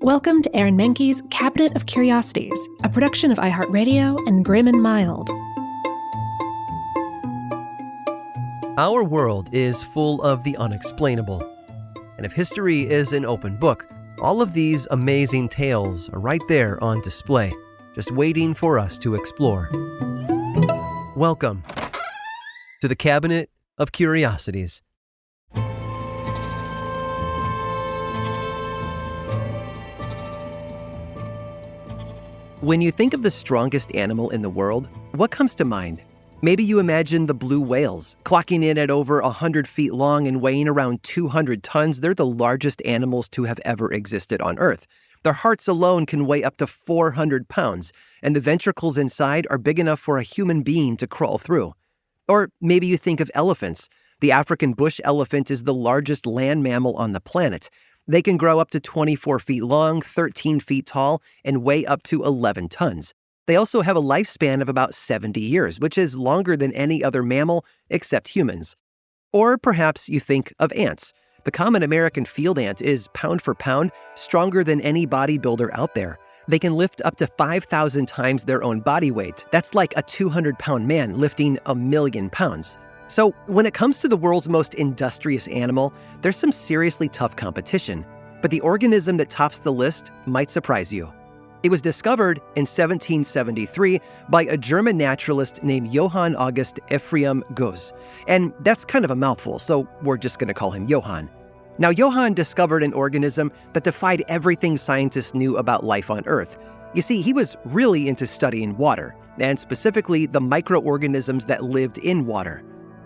Welcome to Aaron Mahnke's Cabinet of Curiosities, a production of iHeartRadio and Grim and Mild. Our world is full of the unexplainable. And if history is an open book, all of these amazing tales are right there on display, just waiting for us to explore. Welcome to the Cabinet of Curiosities. When you think of the strongest animal in the world, what comes to mind? Maybe you imagine the blue whales, clocking in at over 100 feet long and weighing around 200 tons. They're the largest animals to have ever existed on Earth. Their hearts alone can weigh up to 400 pounds, and the ventricles inside are big enough for a human being to crawl through. Or maybe you think of elephants. The African bush elephant is the largest land mammal on the planet. They can grow up to 24 feet long, 13 feet tall, and weigh up to 11 tons. They also have a lifespan of about 70 years, which is longer than any other mammal except humans. Or perhaps you think of ants. The common American field ant is, pound for pound, stronger than any bodybuilder out there. They can lift up to 5,000 times their own body weight. That's like a 200-pound man lifting 1,000,000 pounds. So when it comes to the world's most industrious animal, there's some seriously tough competition. But the organism that tops the list might surprise you. It was discovered in 1773 by a German naturalist named Johann August Ephraim Gause. And that's kind of a mouthful, so we're just going to call him Johann. Now, Johann discovered an organism that defied everything scientists knew about life on Earth. You see, he was really into studying water, and specifically the microorganisms that lived in water.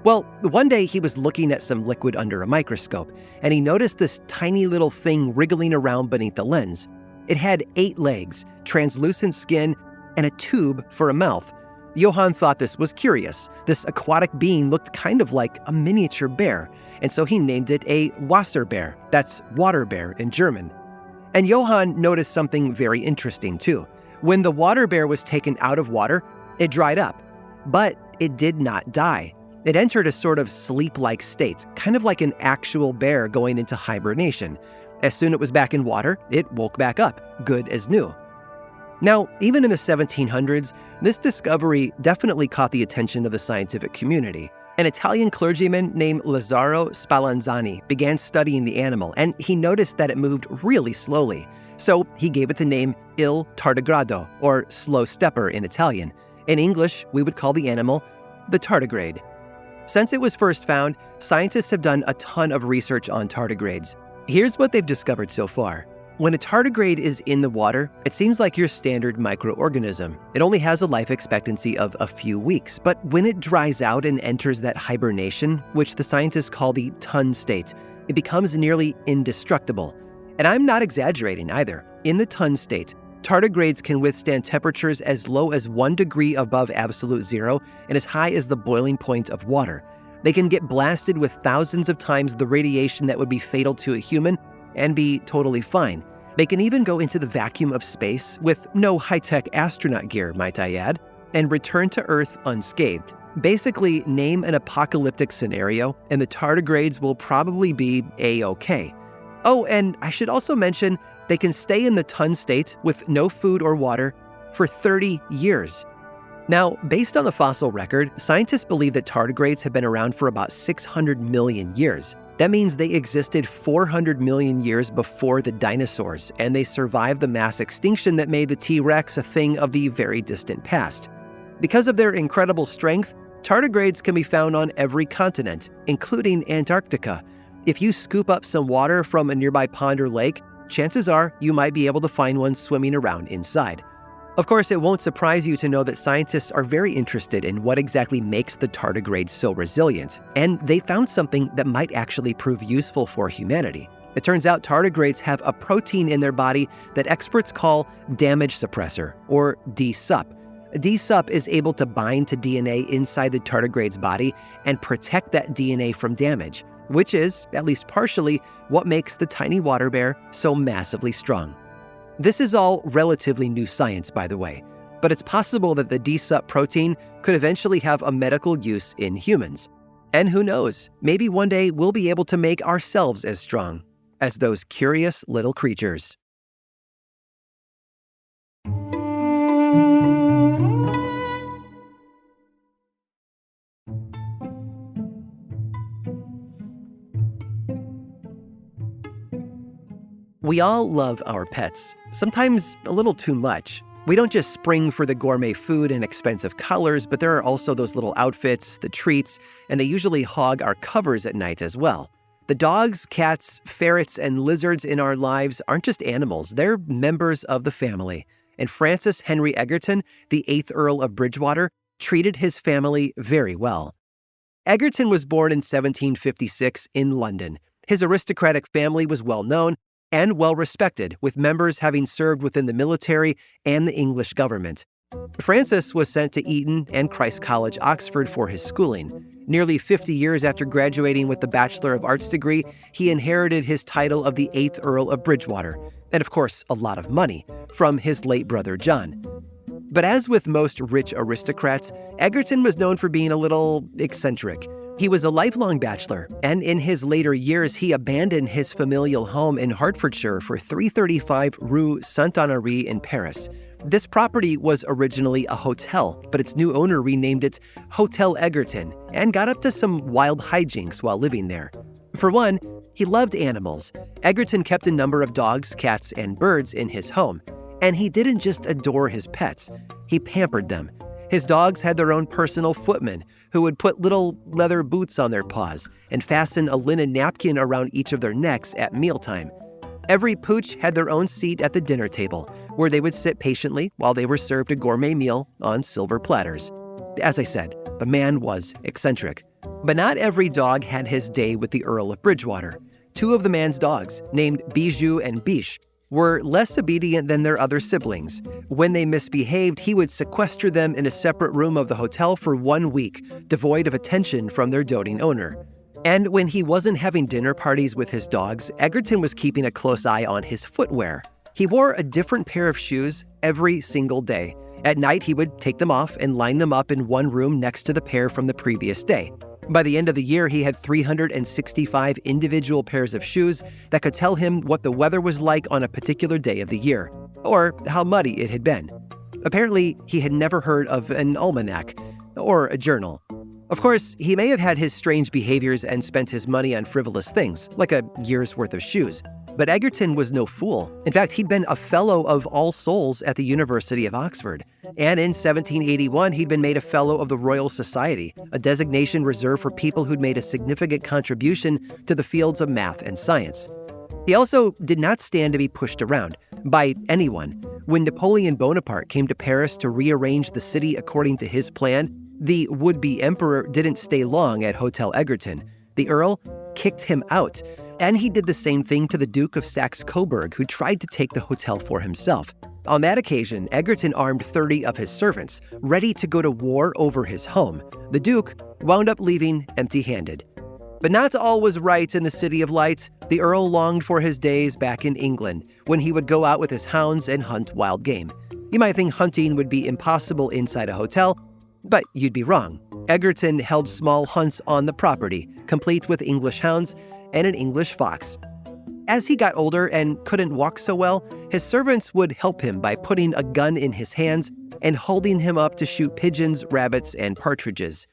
Well, one day he was looking at some liquid under a microscope, and he noticed this tiny little thing wriggling around beneath the lens. It had 8 legs, translucent skin, and a tube for a mouth. Johann thought this was curious. This aquatic being looked kind of like a miniature bear, and so he named it a Wasserbear. That's water bear in German. And Johann noticed something very interesting too. When the water bear was taken out of water, it dried up, but it did not die. It entered a sort of sleep-like state, kind of like an actual bear going into hibernation. As soon as it was back in water, it woke back up, good as new. Now, even in the 1700s, this discovery definitely caught the attention of the scientific community. An Italian clergyman named Lazzaro Spallanzani began studying the animal, and he noticed that it moved really slowly. So he gave it the name Il tardigrado, or slow stepper in Italian. In English, we would call the animal the tardigrade. Since it was first found, scientists have done a ton of research on tardigrades. Here's what they've discovered so far. When a tardigrade is in the water, it seems like your standard microorganism. It only has a life expectancy of a few weeks, but when it dries out and enters that hibernation, which the scientists call the tun state, it becomes nearly indestructible. And I'm not exaggerating either. In the tun state, tardigrades can withstand temperatures as low as 1 degree above absolute zero and as high as the boiling point of water. They can get blasted with thousands of times the radiation that would be fatal to a human and be totally fine. They can even go into the vacuum of space with no high-tech astronaut gear, might I add, and return to Earth unscathed. Basically, name an apocalyptic scenario and the tardigrades will probably be A-okay. Oh, and I should also mention they can stay in the tun state with no food or water for 30 years. Now, based on the fossil record, scientists believe that tardigrades have been around for about 600 million years. That means they existed 400 million years before the dinosaurs, and they survived the mass extinction that made the T-Rex a thing of the very distant past. Because of their incredible strength, tardigrades can be found on every continent, including Antarctica. If you scoop up some water from a nearby pond or lake, chances are you might be able to find one swimming around inside. Of course, it won't surprise you to know that scientists are very interested in what exactly makes the tardigrades so resilient, and they found something that might actually prove useful for humanity. It turns out tardigrades have a protein in their body that experts call damage suppressor, or DSUP. DSUP is able to bind to DNA inside the tardigrade's body and protect that DNA from damage, which is, at least partially, what makes the tiny water bear so massively strong. This is all relatively new science, by the way, but it's possible that the DSUP protein could eventually have a medical use in humans. And who knows, maybe one day we'll be able to make ourselves as strong as those curious little creatures. We all love our pets, sometimes a little too much. We don't just spring for the gourmet food and expensive colors, but there are also those little outfits, the treats, and they usually hog our covers at night as well. The dogs, cats, ferrets, and lizards in our lives aren't just animals, they're members of the family. And Francis Henry Egerton, the 8th Earl of Bridgewater, treated his family very well. Egerton was born in 1756 in London. His aristocratic family was well known and well respected, with members having served within the military and the English government. Francis was sent to Eton and Christ College, Oxford for his schooling. Nearly 50 years after graduating with the Bachelor of Arts degree, he inherited his title of the 8th Earl of Bridgewater, and of course, a lot of money, from his late brother John. But as with most rich aristocrats, Egerton was known for being a little eccentric. He was a lifelong bachelor, and in his later years, he abandoned his familial home in Hertfordshire for 335 Rue Saint-Honoré in Paris. This property was originally a hotel, but its new owner renamed it Hotel Egerton and got up to some wild hijinks while living there. For one, he loved animals. Egerton kept a number of dogs, cats, and birds in his home. And he didn't just adore his pets, he pampered them. His dogs had their own personal footman who would put little leather boots on their paws and fasten a linen napkin around each of their necks at mealtime. Every pooch had their own seat at the dinner table, where they would sit patiently while they were served a gourmet meal on silver platters. As I said, the man was eccentric. But not every dog had his day with the Earl of Bridgewater. Two of the man's dogs, named Bijou and Biche, were less obedient than their other siblings. When they misbehaved, he would sequester them in a separate room of the hotel for 1 week, devoid of attention from their doting owner. And when he wasn't having dinner parties with his dogs, Egerton was keeping a close eye on his footwear. He wore a different pair of shoes every single day. At night, he would take them off and line them up in one room next to the pair from the previous day. By the end of the year, he had 365 individual pairs of shoes that could tell him what the weather was like on a particular day of the year, or how muddy it had been. Apparently, he had never heard of an almanac or a journal. Of course, he may have had his strange behaviors and spent his money on frivolous things, like a year's worth of shoes. But Egerton was no fool. In fact, he'd been a Fellow of All Souls at the University of Oxford. And in 1781, he'd been made a Fellow of the Royal Society, a designation reserved for people who'd made a significant contribution to the fields of math and science. He also did not stand to be pushed around by anyone. When Napoleon Bonaparte came to Paris to rearrange the city according to his plan, the would-be emperor didn't stay long at Hotel Egerton. The Earl kicked him out. And he did the same thing to the Duke of Saxe-Coburg, who tried to take the hotel for himself. On that occasion, Egerton armed 30 of his servants, ready to go to war over his home. The Duke wound up leaving empty-handed. But not all was right in the City of Light. The Earl longed for his days back in England, when he would go out with his hounds and hunt wild game. You might think hunting would be impossible inside a hotel, but you'd be wrong. Egerton held small hunts on the property, complete with English hounds and an English fox. As he got older and couldn't walk so well, his servants would help him by putting a gun in his hands and holding him up to shoot pigeons, rabbits, and partridges.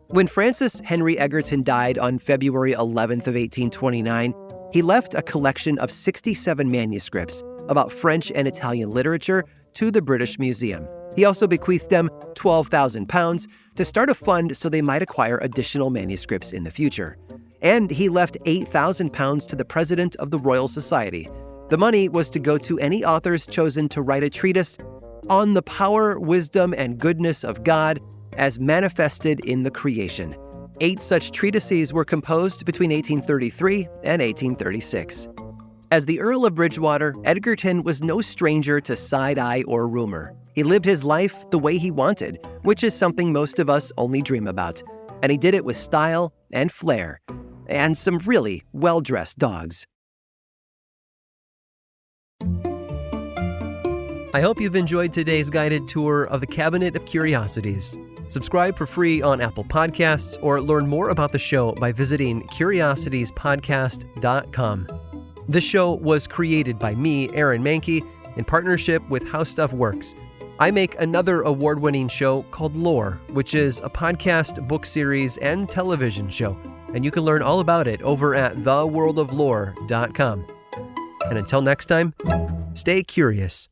When Francis Henry Egerton died on February 11th of 1829, he left a collection of 67 manuscripts about French and Italian literature to the British Museum. He also bequeathed them £12,000 to start a fund so they might acquire additional manuscripts in the future. And he left £8,000 to the president of the Royal Society. The money was to go to any authors chosen to write a treatise on the power, wisdom, and goodness of God as manifested in the creation. 8 such treatises were composed between 1833 and 1836. As the Earl of Bridgewater, Egerton was no stranger to side-eye or rumor. He lived his life the way he wanted, which is something most of us only dream about. And he did it with style and flair, and some really well-dressed dogs. I hope you've enjoyed today's guided tour of the Cabinet of Curiosities. Subscribe for free on Apple Podcasts or learn more about the show by visiting curiositiespodcast.com. This show was created by me, Aaron Mahnke, in partnership with How Stuff Works. I make another award-winning show called Lore, which is a podcast, book series, and television show. And you can learn all about it over at theworldoflore.com. And until next time, stay curious.